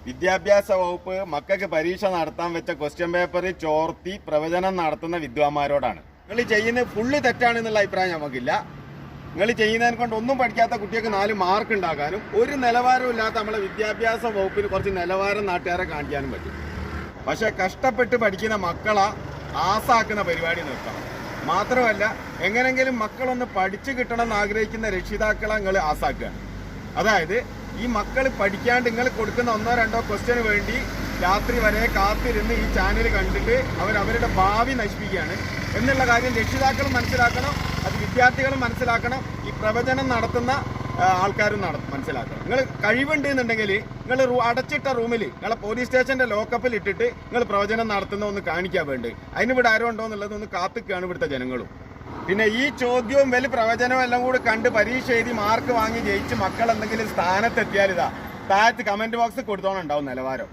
വിദ്യാഭ്യാസ വകുപ്പ് മക്കൾക്ക് പരീക്ഷ നടത്താൻ വെച്ച ക്വസ്റ്റ്യൻ പേപ്പർ ചോർത്തി പ്രവചനം നടത്തുന്ന വിദ്വാന്മാരോടാണ്. നിങ്ങൾ ചെയ്യുന്നത് ഫുള്ള് തെറ്റാണെന്നുള്ള അഭിപ്രായം നമുക്കില്ല. നിങ്ങൾ ചെയ്യുന്നതിനെ കൊണ്ട് ഒന്നും പഠിക്കാത്ത കുട്ടികൾക്ക് 4 മാർക്ക് ഉണ്ടാക്കാനും ഒരു നിലവാരവും ഇല്ലാത്ത നമ്മളെ വിദ്യാഭ്യാസ വകുപ്പിന് കുറച്ച് നിലവാരം നാട്ടുകാരെ കാണിക്കാനും പറ്റും. പക്ഷെ കഷ്ടപ്പെട്ട് പഠിക്കുന്ന മക്കളെ ആസാക്കുന്ന പരിപാടി നിർത്തണം. മാത്രമല്ല, എങ്ങനെങ്കിലും മക്കളൊന്ന് പഠിച്ചു കിട്ടണമെന്ന് ആഗ്രഹിക്കുന്ന രക്ഷിതാക്കളെ നിങ്ങൾ ആസാക്കുകയാണ്. അതായത് ഈ മക്കൾ പഠിക്കാണ്ട് നിങ്ങൾ കൊടുക്കുന്ന 1-2 ക്വസ്റ്റ്യന് വേണ്ടി രാത്രി വരെ കാത്തിരുന്ന് ഈ ചാനൽ കണ്ടിട്ട് അവരുടെ ഭാവി നശിപ്പിക്കുകയാണ് എന്നുള്ള കാര്യം രക്ഷിതാക്കളും മനസ്സിലാക്കണം, അത് വിദ്യാർത്ഥികളും മനസ്സിലാക്കണം, ഈ പ്രവചനം നടത്തുന്ന ആൾക്കാരും മനസ്സിലാക്കണം. നിങ്ങൾ കഴിവുണ്ട് എന്നുണ്ടെങ്കിൽ നിങ്ങൾ അടച്ചിട്ട റൂമിൽ നിങ്ങളെ പോലീസ് സ്റ്റേഷന്റെ ലോക്കപ്പിൽ ഇട്ടിട്ട് നിങ്ങൾ പ്രവചനം നടത്തുന്ന ഒന്ന് കാണിക്കാൻ വേണ്ടി അതിന് ഇവിടെ ആരോ ഉണ്ടോ എന്നുള്ളത് ഒന്ന് കാത്തിക്കുകയാണ് ഇവിടുത്തെ ജനങ്ങളും. പിന്നെ ഈ ചോദ്യവും വലിയ പ്രവചനവും എല്ലാം കൂടി കണ്ട് പരീക്ഷ എഴുതി മാർക്ക് വാങ്ങി ജയിച്ച് മക്കൾ എന്തെങ്കിലും സ്ഥാനത്തെത്തിയാൽ ഇതാ താഴത്ത് കമന്റ് ബോക്സ് കൊടുത്തോണം ഉണ്ടാവും നിലവാരം.